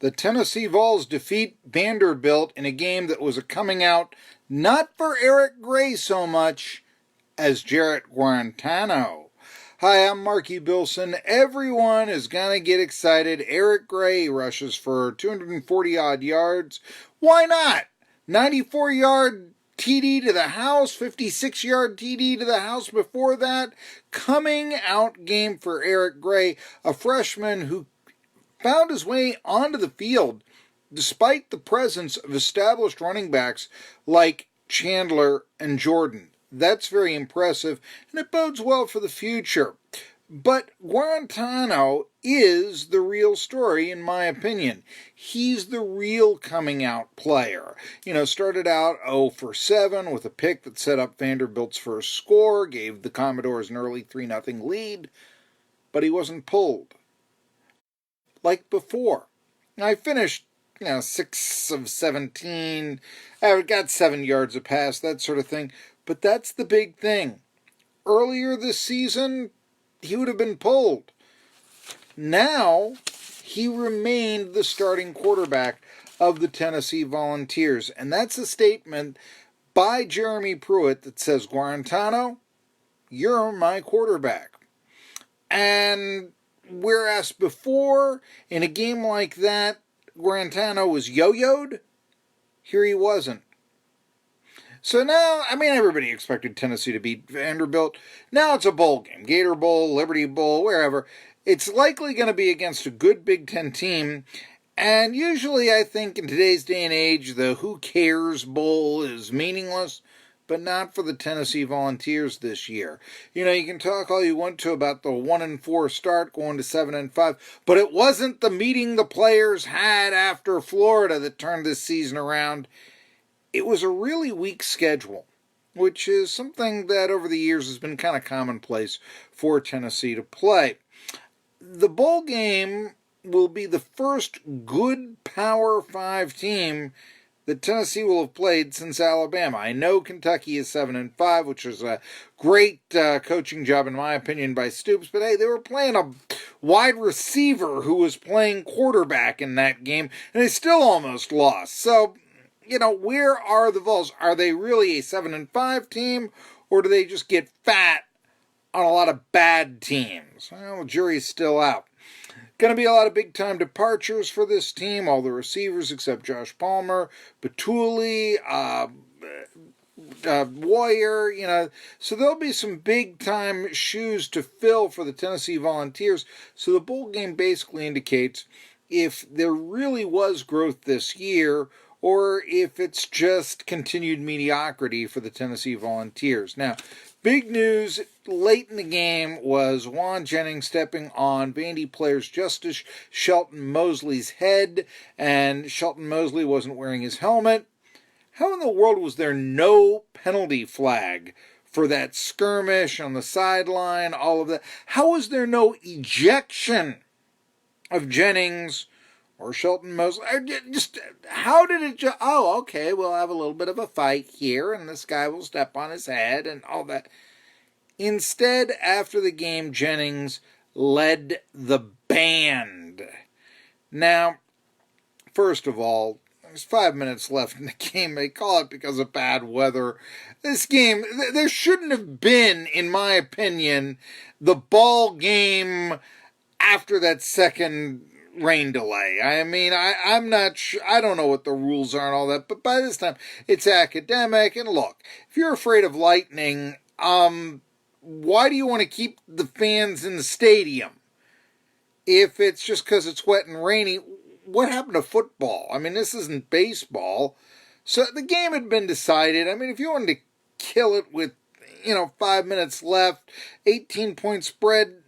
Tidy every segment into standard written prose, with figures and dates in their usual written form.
The Tennessee Vols defeat Vanderbilt in a game that was a coming out not for Eric Gray so much as Jarrett Guarantano. Hi, I'm Marky Bilson. Everyone is going to get excited. Eric Gray rushes for 240-odd yards. Why not? 94-yard TD to the house, 56-yard TD to the house before that. Coming out game for Eric Gray, a freshman who found his way onto the field despite the presence of established running backs like Chandler and Jordan. That's very impressive, and it bodes well for the future. But Guarantano is the real story, in my opinion. He's the real coming out player. Started out 0 for 7 with a pick that set up Vanderbilt's first score, gave the Commodores an early 3-0 lead, but he wasn't pulled like before. I finished 6 of 17. I got 7 yards a pass, that sort of thing. But that's the big thing. Earlier this season, he would have been pulled. Now, he remained the starting quarterback of the Tennessee Volunteers. And that's a statement by Jeremy Pruitt that says, Guarantano, you're my quarterback. And whereas before, in a game like that, Guarantano was yo-yoed, here he wasn't. So now, everybody expected Tennessee to beat Vanderbilt. Now it's a bowl game. Gator Bowl, Liberty Bowl, wherever. It's likely going to be against a good Big Ten team. And usually I think in today's day and age, the who cares bowl is meaningless. But not for the Tennessee Volunteers this year. You can talk all you want to about the 1-4 start going to 7-5, but it wasn't the meeting the players had after Florida that turned this season around. It was a really weak schedule, which is something that over the years has been kind of commonplace for Tennessee to play. The bowl game will be the first good Power 5 team that Tennessee will have played since Alabama. I know Kentucky is 7-5, which is a great coaching job, in my opinion, by Stoops. But hey, they were playing a wide receiver who was playing quarterback in that game, and they still almost lost. So, where are the Vols? Are they really a 7-5 team, or do they just get fat on a lot of bad teams? Well, the jury's still out. Going to be a lot of big-time departures for this team. All the receivers except Josh Palmer, Batuli, Warrior, So there'll be some big-time shoes to fill for the Tennessee Volunteers. So the bowl game basically indicates if there really was growth this year or if it's just continued mediocrity for the Tennessee Volunteers. Now, big news late in the game was Juan Jennings stepping on Vandy players Justice Shelton Mosley's head, and Shelton Mosley wasn't wearing his helmet. How in the world was there no penalty flag for that skirmish on the sideline, all of that? How was there no ejection of Jennings or Shelton Mosley? How did it just, okay, we'll have a little bit of a fight here, and this guy will step on his head and all that. Instead, after the game, Jennings led the band. Now, first of all, there's 5 minutes left in the game. They call it because of bad weather. This game, there shouldn't have been, in my opinion, the ball game after that second rain delay. I'm not sure. I don't know what the rules are and all that, but by this time, it's academic. And look, if you're afraid of lightning, why do you want to keep the fans in the stadium? If it's just because it's wet and rainy, what happened to football? This isn't baseball. So the game had been decided. If you wanted to kill it with, 5 minutes left, 18-point spread,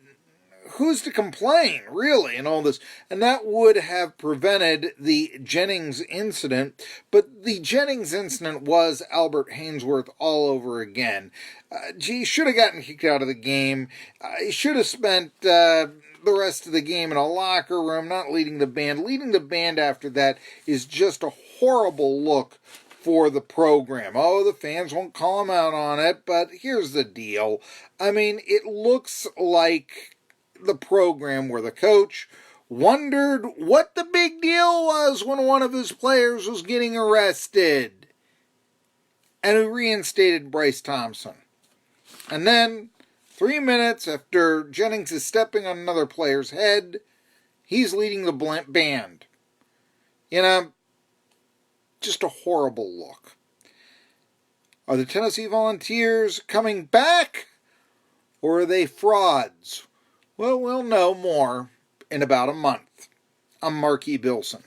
who's to complain, really, in all this? And that would have prevented the Jennings incident. But the Jennings incident was Albert Haynesworth all over again. He should have gotten kicked out of the game. He should have spent the rest of the game in a locker room, not leading the band. Leading the band after that is just a horrible look for the program. The fans won't call him out on it, but here's the deal. It looks like the program where the coach wondered what the big deal was when one of his players was getting arrested, and who reinstated Bryce Thompson. And then, 3 minutes after Jennings is stepping on another player's head, he's leading the band. Just a horrible look. Are the Tennessee Volunteers coming back, or are they frauds? Well, we'll know more in about a month. I'm Mark E. Bilson.